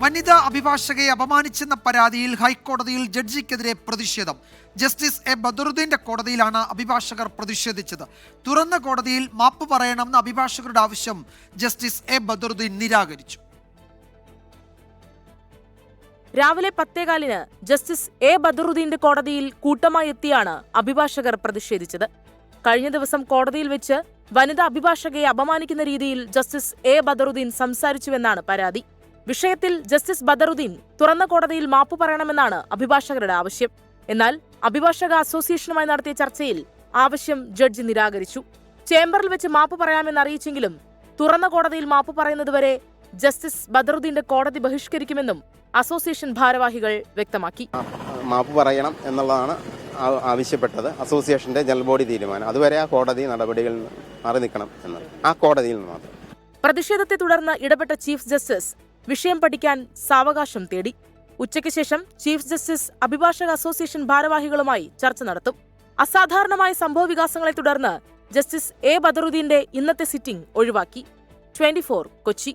വനിതാ അഭിഭാഷകയെ അപമാനിച്ചെന്ന പരാതിയിൽ ഹൈക്കോടതിയിൽ ജഡ്ജിക്കെതിരെ പ്രതിഷേധം. ജസ്റ്റിസ് എ ബദറുദ്ദീന്റെ കോടതിയിലാണ് അഭിഭാഷകർ പ്രതിഷേധിച്ചത്. തുറന്ന കോടതിയിൽ മാപ്പ് പറയണമെന്ന അഭിഭാഷകരുടെ ആവശ്യം ജസ്റ്റിസ് എ ബദറുദ്ദീൻ നിരാകരിച്ചു. രാവിലെ 10:15 ജസ്റ്റിസ് എ ബദറുദ്ദീന്റെ കോടതിയിൽ കൂട്ടമായി എത്തിയാണ് അഭിഭാഷകർ പ്രതിഷേധിച്ചത്. കഴിഞ്ഞ ദിവസം കോടതിയിൽ വെച്ച് വനിതാ അഭിഭാഷകയെ അപമാനിക്കുന്ന രീതിയിൽ ജസ്റ്റിസ് എ ബദറുദ്ദീൻ സംസാരിച്ചുവെന്നാണ് പരാതി. വിഷയത്തിൽ ജസ്റ്റിസ് ബദറുദ്ദീൻ തുറന്ന കോടതിയിൽ മാപ്പ് പറയണമെന്നാണ് അഭിഭാഷകരുടെ ആവശ്യം. എന്നാൽ അഭിഭാഷക അസോസിയേഷനുമായി നടത്തിയ ചർച്ചയിൽ ആവശ്യം ജഡ്ജി നിരാകരിച്ചു. ചേംബറിൽ വെച്ച് മാപ്പ് പറയാമെന്ന് അറിയിച്ചെങ്കിലും തുറന്ന കോടതിയിൽ മാപ്പ് പറയുന്നതുവരെ ജസ്റ്റിസ് ബദറുദ്ദീന്റെ കോടതി ബഹിഷ്കരിക്കുമെന്നും അസോസിയേഷൻ ഭാരവാഹികൾ വ്യക്തമാക്കി. മാപ്പ് പറയണം എന്നുള്ളതാണ് ആവശ്യപ്പെട്ടത്. അസോസിയേഷന്റെ ജനറൽ ബോഡി തീരുമാനം. അതുവരെ ആ കോടതി നടപടികളിൽ മാറി നിൽക്കണം എന്ന് ആ കോടതിയിൽ നിന്ന് മാത്രം. പ്രതിഷേധത്തെ തുടർന്ന് ഇടപെട്ട ചീഫ് ജസ്റ്റിസ് വിഷയം പഠിക്കാൻ സാവകാശം തേടി. ഉച്ചയ്ക്ക് ശേഷം ചീഫ് ജസ്റ്റിസ് അഭിഭാഷക അസോസിയേഷൻ ഭാരവാഹികളുമായി ചർച്ച നടത്തും. അസാധാരണമായ സംഭവവികാസങ്ങളെ തുടർന്ന് ജസ്റ്റിസ് എ ബദറുദ്ദീന്റെ ഇന്നത്തെ സിറ്റിംഗ് ഒഴിവാക്കി. 24 കൊച്ചി.